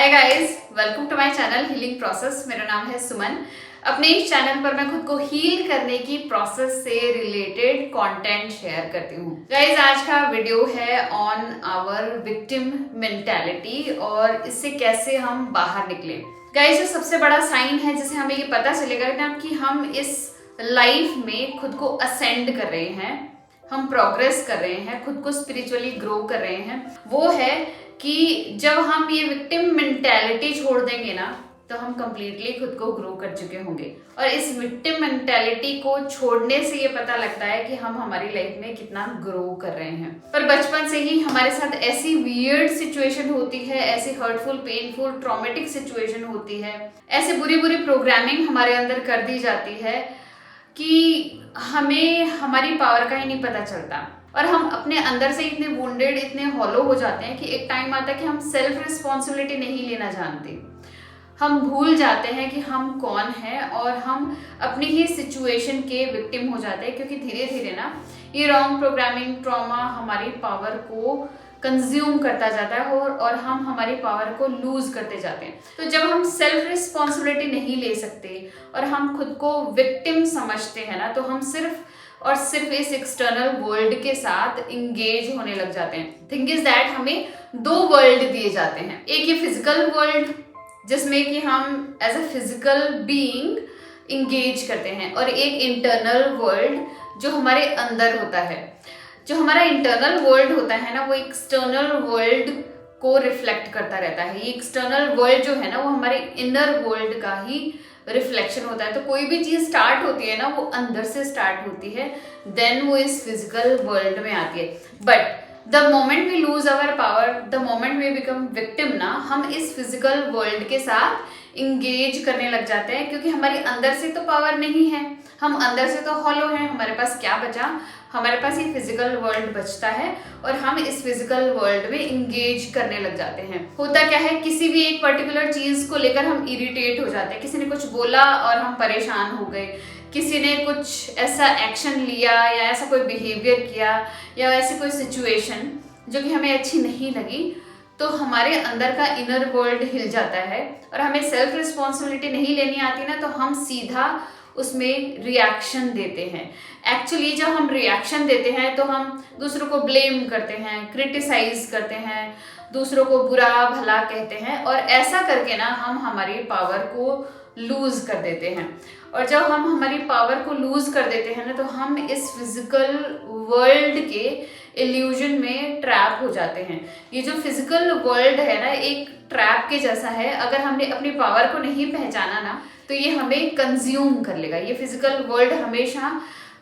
Hi guys, welcome to my channel healing process. मेरा नाम है सुमन। अपने इस चैनल पर मैं खुद को हील करने की प्रोसेस से रिलेटेड कंटेंट शेयर करती हूँ। गाइस, आज का वीडियो है ऑन आवर विक्टिम मेंटालिटी और इससे कैसे हम बाहर निकले। गाइस, जो सबसे बड़ा साइन है जिसे हमें ये पता चलेगा ना कि हम इस लाइफ में खुद को असेंड कर रहे हैं, हम प्रोग्रेस कर रहे हैं, खुद को स्पिरिचुअली ग्रो कर रहे हैं, वो है कि जब हम ये विक्टिम मेंटालिटी छोड़ देंगे ना तो हम कंप्लीटली खुद को ग्रो कर चुके होंगे। और इस विक्टिम मेंटालिटी को छोड़ने से ये पता लगता है कि हम हमारी लाइफ में कितना ग्रो कर रहे हैं। पर बचपन से ही हमारे साथ ऐसी वियर्ड सिचुएशन होती है, ऐसी हर्टफुल, पेनफुल, ट्रॉमेटिक सिचुएशन होती है, ऐसे बुरी बुरी प्रोग्रामिंग हमारे अंदर कर दी जाती है कि हमें हमारी पावर का ही नहीं पता चलता और हम अपने अंदर से इतने वुंडेड, इतने हॉलो हो जाते हैं कि एक टाइम आता है कि हम सेल्फ रिस्पॉन्सिबिलिटी नहीं लेना जानते। हम भूल जाते हैं कि हम कौन हैं और हम अपनी ही सिचुएशन के विक्टिम हो जाते हैं, क्योंकि धीरे धीरे ना ये रॉन्ग प्रोग्रामिंग, ट्रॉमा हमारी पावर को कंज्यूम करता जाता है और हम हमारी पावर को लूज करते जाते हैं। तो जब हम सेल्फ रिस्पॉन्सिबिलिटी नहीं ले सकते और हम खुद को विक्टिम समझते हैं ना, तो हम सिर्फ और सिर्फ इस एक्सटर्नल वर्ल्ड के साथ इंगेज होने लग जाते हैं। थिंग इज दैट हमें दो वर्ल्ड दिए जाते हैं, एक ये फिजिकल वर्ल्ड जिसमें कि हम as a physical being engage करते हैं, और एक इंटरनल वर्ल्ड जो हमारे अंदर होता है। जो हमारा इंटरनल वर्ल्ड होता है ना, वो एक्सटर्नल वर्ल्ड को रिफ्लेक्ट करता रहता है। ये एक्सटर्नल वर्ल्ड जो है ना, वो हमारे इनर वर्ल्ड का ही रिफ्लेक्शन होता है। तो कोई भी चीज स्टार्ट होती है ना, वो अंदर से स्टार्ट होती है, देन वो इस फिजिकल वर्ल्ड में आती है। But the moment we lose our power, the moment we become victim ना, हम इस फिजिकल वर्ल्ड के साथ इंगेज करने लग जाते हैं, क्योंकि हमारी अंदर से तो पावर नहीं है, हम अंदर से तो हॉलो हैं। हमारे पास क्या बचा? हमारे पास ये फिजिकल वर्ल्ड बचता है और हम इस फिजिकल वर्ल्ड में इंगेज करने लग जाते हैं। होता क्या है, किसी भी एक पर्टिकुलर चीज को लेकर हम इरिटेट हो जाते हैं। किसी ने कुछ बोला और हम परेशान हो गए, किसी ने कुछ ऐसा एक्शन लिया या ऐसा कोई बिहेवियर किया या ऐसी कोई सिचुएशन जो कि हमें अच्छी नहीं लगी, तो हमारे अंदर का इनर वर्ल्ड हिल जाता है और हमें सेल्फ रिस्पॉन्सिबिलिटी नहीं लेनी आती ना, तो हम सीधा उसमें रिएक्शन देते हैं। एक्चुअली जब हम रिएक्शन देते हैं तो हम दूसरों को ब्लेम करते हैं, क्रिटिसाइज करते हैं, दूसरों को बुरा भला कहते हैं, और ऐसा करके ना हम हमारी पावर को लूज कर देते हैं। और जब हम हमारी पावर को लूज कर देते हैं ना, तो हम इस फिजिकल वर्ल्ड के इल्यूजन में ट्रैप हो जाते हैं। ये जो फिजिकल वर्ल्ड है ना, एक ट्रैप के जैसा है। अगर हमने अपनी पावर को नहीं पहचाना ना, तो ये हमें कंज्यूम कर लेगा। ये फिजिकल वर्ल्ड हमेशा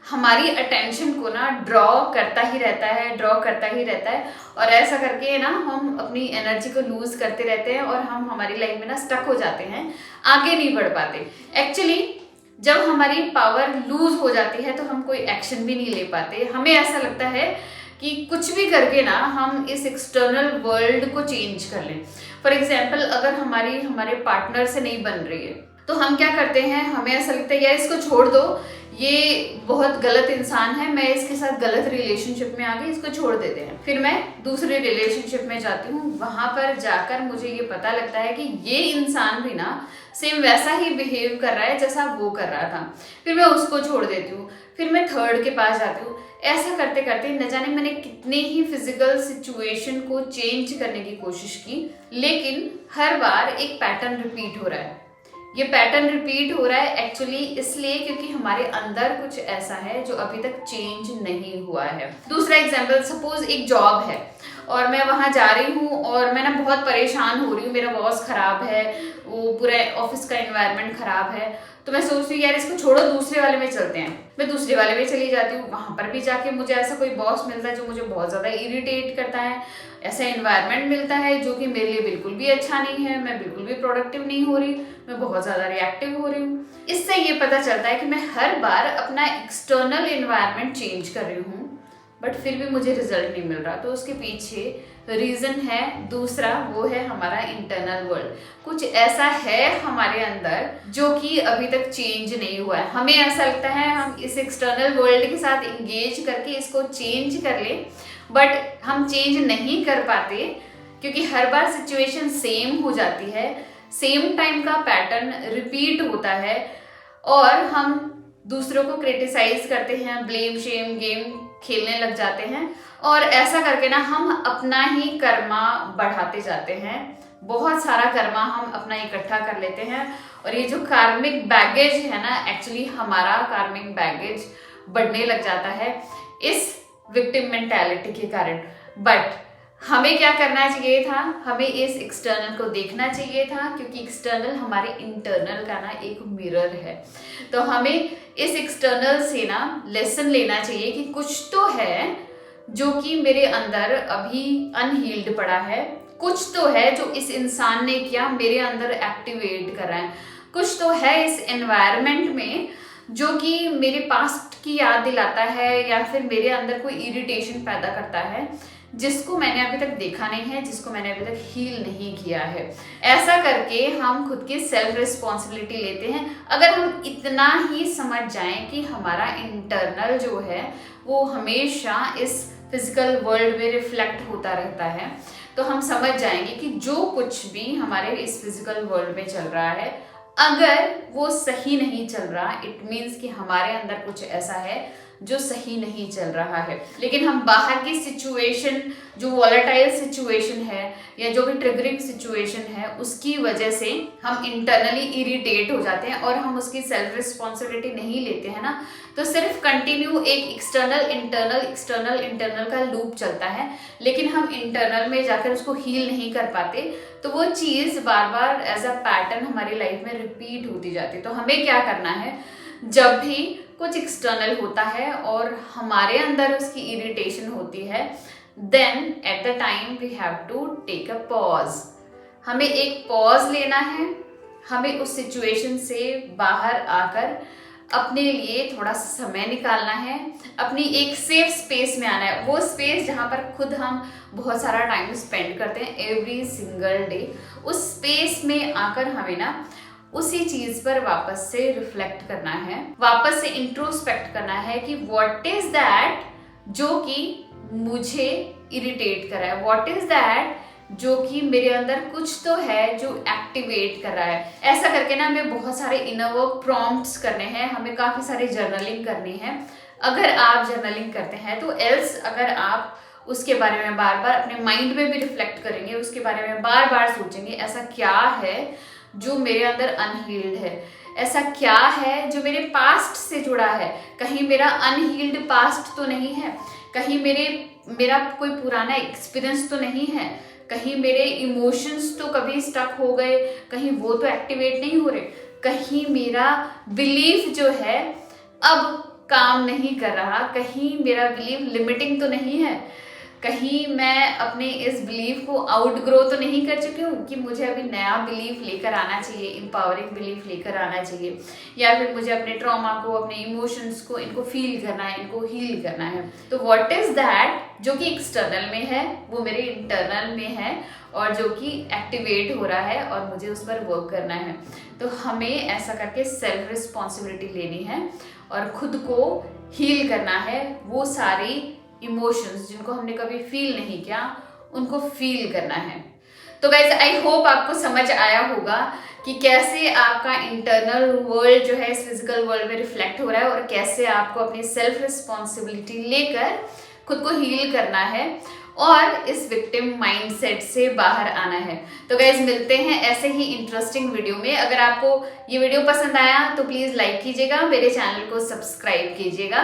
हमारी अटेंशन को ना ड्रॉ करता ही रहता है, और ऐसा करके ना हम अपनी एनर्जी को लूज करते रहते हैं और हम हमारी लाइफ में ना स्टक हो जाते हैं, आगे नहीं बढ़ पाते। एक्चुअली जब हमारी पावर लूज हो जाती है तो हम कोई एक्शन भी नहीं ले पाते। हमें ऐसा लगता है कि कुछ भी करके ना हम इस एक्सटर्नल वर्ल्ड को चेंज कर लें। फॉर एग्जाम्पल, अगर हमारे पार्टनर से नहीं बन रही है तो हम क्या करते हैं, हमें ऐसा लगता है यार इसको छोड़ दो, ये बहुत गलत इंसान है, मैं इसके साथ गलत रिलेशनशिप में आ गई, इसको छोड़ देते हैं। फिर मैं दूसरे रिलेशनशिप में जाती हूँ, वहां पर जाकर मुझे ये पता लगता है कि ये इंसान भी ना सेम वैसा ही बिहेव कर रहा है जैसा वो कर रहा था। फिर मैं उसको छोड़ देती हूँ, फिर मैं थर्ड के पास जाती हूँ। ऐसा करते करते न जाने मैंने कितने ही फिजिकल सिचुएशन को चेंज करने की कोशिश की, लेकिन हर बार एक पैटर्न रिपीट हो रहा है। ये पैटर्न रिपीट हो रहा है एक्चुअली इसलिए क्योंकि हमारे अंदर कुछ ऐसा है जो अभी तक चेंज नहीं हुआ है। दूसरा एग्जांपल, सपोज एक जॉब है और मैं वहां जा रही हूँ और मैं ना बहुत परेशान हो रही हूँ, मेरा बॉस खराब है, वो पूरा ऑफिस का एनवायरनमेंट खराब है, तो मैं सोचती हूँ यार इसको छोड़ो, दूसरे वाले में चलते हैं। मैं दूसरे वाले में चली जाती हूँ, वहां पर भी जाके मुझे ऐसा कोई बॉस मिलता है जो मुझे बहुत ज्यादा इरिटेट करता है, ऐसा एनवायरनमेंट मिलता है जो कि मेरे लिए बिल्कुल भी अच्छा नहीं है, मैं बिल्कुल भी प्रोडक्टिव नहीं हो रही, मैं बहुत ज्यादा रिएक्टिव हो रही हूँ। इससे ये पता चलता है कि मैं हर बार अपना एक्सटर्नल एनवायरनमेंट चेंज कर रही हूँ, बट फिर भी मुझे रिजल्ट नहीं मिल रहा। तो उसके पीछे रीजन है दूसरा, वो है हमारा इंटरनल वर्ल्ड। कुछ ऐसा है हमारे अंदर जो कि अभी तक चेंज नहीं हुआ है। हमें ऐसा लगता है हम इस एक्सटर्नल वर्ल्ड के साथ इंगेज करके इसको चेंज कर लें, बट हम चेंज नहीं कर पाते क्योंकि हर बार सिचुएशन सेम हो जाती है, सेम टाइम का पैटर्न रिपीट होता है और हम दूसरों को क्रिटिसाइज करते हैं, ब्लेम शेम गेम खेलने लग जाते हैं और ऐसा करके ना हम अपना ही कर्मा बढ़ाते जाते हैं। बहुत सारा कर्मा हम अपना इकट्ठा कर लेते हैं और ये जो कार्मिक बैगेज है ना, एक्चुअली हमारा कार्मिक बैगेज बढ़ने लग जाता है इस विक्टिम मेंटालिटी के कारण। बट हमें क्या करना चाहिए था, हमें इस एक्सटर्नल को देखना चाहिए था, क्योंकि एक्सटर्नल हमारे इंटरनल का ना एक मिरर है। तो हमें इस एक्सटर्नल से ना लेसन लेना चाहिए कि कुछ तो है जो कि मेरे अंदर अभी अनहील्ड पड़ा है, कुछ तो है जो इस इंसान ने किया मेरे अंदर एक्टिवेट कर रहा है, कुछ तो है इस एनवायरनमेंट में जो कि मेरे पास्ट की याद दिलाता है या फिर मेरे अंदर कोई इरिटेशन पैदा करता है, जिसको मैंने अभी तक देखा नहीं है, जिसको मैंने अभी तक हील नहीं किया है। ऐसा करके हम खुद की सेल्फ रिस्पॉन्सिबिलिटी लेते हैं। अगर हम इतना ही समझ जाएं कि हमारा इंटरनल जो है वो हमेशा इस फिजिकल वर्ल्ड में रिफ्लेक्ट होता रहता है, तो हम समझ जाएंगे कि जो कुछ भी हमारे इस फिजिकल वर्ल्ड में चल रहा है, अगर वो सही नहीं चल रहा, इट मीन्स कि हमारे अंदर कुछ ऐसा है जो सही नहीं चल रहा है। लेकिन हम बाहर की सिचुएशन, जो वॉलेटाइल सिचुएशन है या जो भी ट्रिगरिंग सिचुएशन है, उसकी वजह से हम इंटरनली इरिटेट हो जाते हैं और हम उसकी सेल्फ रिस्पॉन्सिबिलिटी नहीं लेते हैं ना, तो सिर्फ कंटिन्यू एक एक्सटर्नल इंटरनल का लूप चलता है, लेकिन हम इंटरनल में जाकर उसको हील नहीं कर पाते। तो वो चीज़ बार बार एज अ पैटर्न हमारी लाइफ में रिपीट होती जाती है। तो हमें क्या करना है, जब भी कुछ एक्सटर्नल होता है और हमारे अंदर उसकी इरिटेशन होती है, then at the time we have to take a pause. हमें एक पॉज लेना है, हमें उस सिचुएशन से बाहर आकर अपने लिए थोड़ा समय निकालना है, अपनी एक सेफ स्पेस में आना है। वो स्पेस जहाँ पर खुद हम बहुत सारा टाइम स्पेंड करते हैं एवरी सिंगल डे, उस स्पेस में आकर हमें ना उसी चीज पर वापस से रिफ्लेक्ट करना है, वापस से इंट्रोस्पेक्ट करना है कि व्हाट इज दैट जो कि मुझे इरिटेट कर रहा है, व्हाट इज दैट जो कि मेरे अंदर कुछ तो है जो एक्टिवेट कर रहा है। ऐसा करके ना हमें बहुत सारे इनर वर्क प्रॉम्प्ट्स करने हैं, हमें काफी सारी जर्नलिंग करनी है। अगर आप जर्नलिंग करते हैं तो एल्स अगर आप उसके बारे में बार बार अपने माइंड में भी रिफ्लेक्ट करेंगे, उसके बारे में बार बार सोचेंगे, ऐसा क्या है जो मेरे अंदर अनहील्ड है, ऐसा क्या है जो मेरे पास्ट से जुड़ा है, कहीं मेरा अनहील्ड पास्ट तो नहीं है, कहीं मेरा कोई पुराना एक्सपीरियंस तो नहीं है, कहीं मेरे इमोशंस तो कभी स्टक हो गए, कहीं वो तो एक्टिवेट नहीं हो रहे, कहीं मेरा बिलीफ जो है अब काम नहीं कर रहा, कहीं मेरा बिलीफ लिमिटिंग तो नहीं है, कहीं मैं अपने इस बिलीफ को आउटग्रो तो नहीं कर चुकी हूँ कि मुझे अभी नया बिलीफ लेकर आना चाहिए, इंपावरिंग बिलीफ लेकर आना चाहिए, या फिर मुझे अपने ट्रॉमा को, अपने इमोशंस को, इनको फील करना है, इनको हील करना है। तो व्हाट इज दैट जो कि एक्सटर्नल में है वो मेरे इंटरनल में है और जो कि एक्टिवेट हो रहा है और मुझे उस पर वर्क करना है। तो हमें ऐसा करके सेल्फ रिस्पॉन्सिबिलिटी लेनी है और खुद को हील करना है। वो सारी इमोशंस जिनको हमने कभी फील नहीं किया उनको फील करना है। तो गाइज आई होप आपको समझ आया होगा कि कैसे आपका इंटरनल वर्ल्ड जो है इस फिजिकल वर्ल्ड में रिफ्लेक्ट हो रहा है और कैसे आपको अपनी सेल्फ रिस्पॉन्सिबिलिटी लेकर खुद को हील करना है और इस विक्टिम माइंडसेट से बाहर आना है। तो गाइज मिलते हैं ऐसे ही इंटरेस्टिंग वीडियो में। अगर आपको ये वीडियो पसंद आया तो प्लीज लाइक कीजिएगा, मेरे चैनल को सब्सक्राइब कीजिएगा।